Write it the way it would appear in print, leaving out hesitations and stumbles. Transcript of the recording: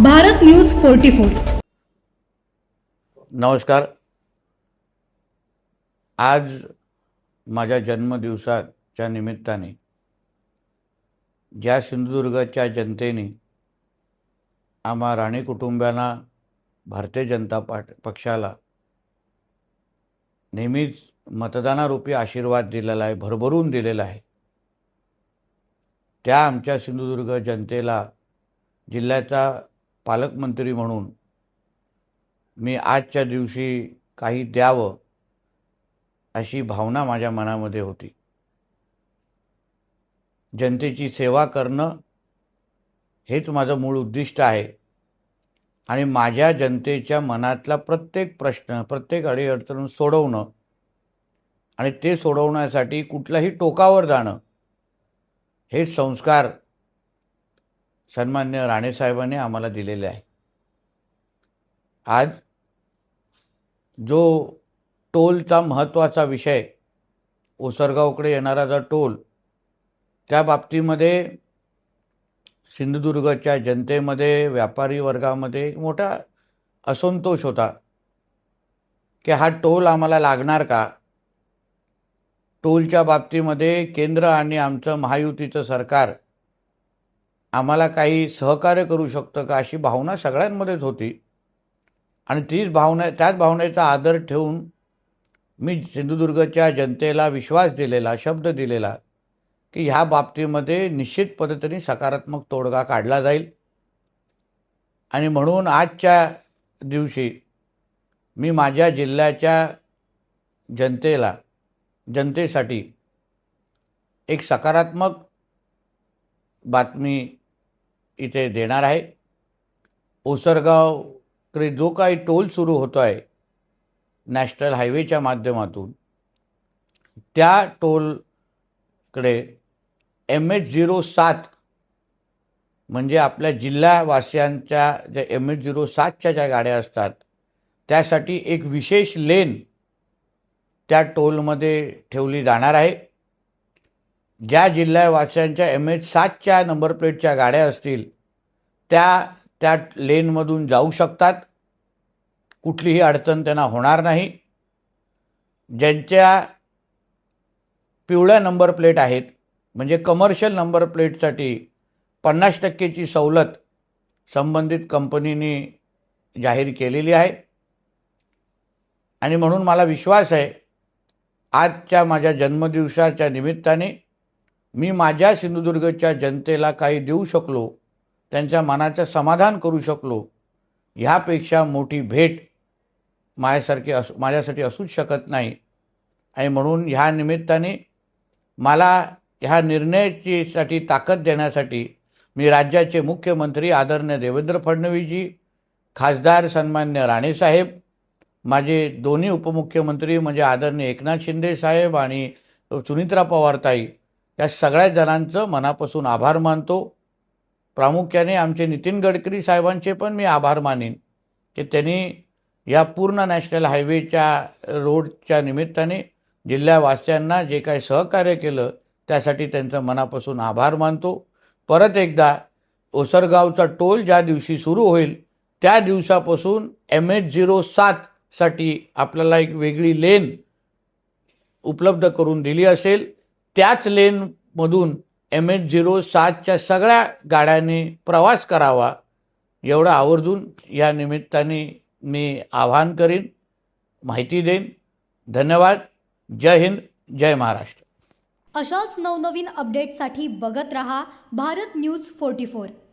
Bharat news 44। नमस्कार। आज माझ्या जन्मदिवसाच्या निमित्ताने ज्या सिंधुदुर्गच्या जनतेने आम्हा राणे कुटुंबांना, भारतीय जनता पक्षाला नेहमीच मतदानारूपी आशीर्वाद दिलेला आहे, भरभरून दिलेला आहे, त्या आमच्या सिंधुदुर्ग जनतेला जिल्ह्याचा पालकमंत्री म्हणून मी आजच्या दिवशी काही द्यावं अशी भावना माझ्या मनामध्ये होती। जनतेची सेवा करणं हेच माझं मूळ उद्दिष्ट आहे आणि माझ्या जनतेच्या मनातला प्रत्येक प्रश्न, प्रत्येक अडीअडचण सोडवणं आणि ते सोडवण्यासाठी कुठल्याही टोकावर जाणं हे संस्कार सन्मान्य राणेसाहेबांनी आम्हाला दिलेले आहे। आज जो टोलचा महत्त्वाचा विषय, ओसरगावकडे येणारा जो टोल, त्या बाबतीमध्ये सिंधुदुर्गच्या जनतेमध्ये, व्यापारी वर्गामध्ये मोठा असंतोष होता की हा टोल आम्हाला लागणार का। टोलच्या बाबतीमध्ये केंद्र आणि आमचं महायुतीचं सरकार आम्हाला काही सहकार्य करू शकतं का अशी भावना सगळ्यांमध्येच होती आणि त्याच भावनेचा आदर ठेवून मी सिंधुदुर्गच्या जनतेला विश्वास दिलेला, शब्द दिलेला की ह्या बाबतीमध्ये निश्चित पद्धतीने सकारात्मक तोडगा काढला जाईल। आणि म्हणून आजच्या दिवशी मी माझ्या जिल्ह्याच्या जनतेसाठी एक सकारात्मक बातमी इथे देणार आहे। ओसरगावकडे जो काही टोल सुरू होतो आहे नॅशनल हायवेच्या माध्यमातून, त्या टोलकडे MH07 म्हणजे आपल्या जिल्हावासियांच्या ज्या MH07च्या ज्या गाड्या असतात त्यासाठी एक विशेष लेन त्या टोलमध्ये ठेवली जाणार आहे। ज्या जिल्हावासियांच्या MH7च्या नंबर प्लेटच्या गाड्या असतील त्या लेनमधून जाऊ शकतात, कुठलीही अडचण त्यांना होणार नाही। ज्यांच्या पिवळ्या नंबर प्लेट आहेत म्हणजे कमर्शियल नंबर प्लेटसाठी 50% सवलत संबंधित कंपनीने जाहीर केलेली आहे। आणि म्हणून मला विश्वास आहे आजच्या माझ्या जन्मदिवसाच्या निमित्ताने मी माझ्या सिंधुदुर्गच्या जनतेला काही देऊ शकलो, त्यांच्या मनाचं समाधान करू शकलो, ह्यापेक्षा मोठी भेट माझ्यासाठी असूच शकत नाही। आणि म्हणून ह्या निमित्ताने मला ह्या निर्णयासाठी ताकद देण्यासाठी मी राज्याचे मुख्यमंत्री आदरणीय देवेंद्र फडणवीसजी, खासदार सन्मान्य राणेसाहेब, माझे दोन्ही उपमुख्यमंत्री म्हणजे आदरणीय एकनाथ शिंदे साहेब आणि सुनीत्रा पवारताई, या सगळ्या जणांचं मनापासून आभार मानतो। प्रामुख्याने आमचे नितीन गडकरी साहेबांचे पण मी आभार मानेन की त्यांनी या पूर्ण नॅशनल हायवेच्या रोडच्या निमित्ताने जिल्हावासियांना जे काही सहकार्य केलं त्यासाठी त्यांचं मनापासून आभार मानतो। परत एकदा ओसरगावचा टोल ज्या दिवशी सुरू होईल त्या दिवसापासून MH07 साठी आपल्याला एक वेगळी लेन उपलब्ध करून दिली असेल, त्याच लेनमधून MH07च्या सगळ्या गाड्यांनी प्रवास करावा एवढं आवर्जून या निमित्ताने मी आवाहन करीन, माहिती देईन। धन्यवाद। जय हिंद, जय महाराष्ट्र। अशाच नवनवीन अपडेटसाठी बघत रहा भारत न्यूज 44।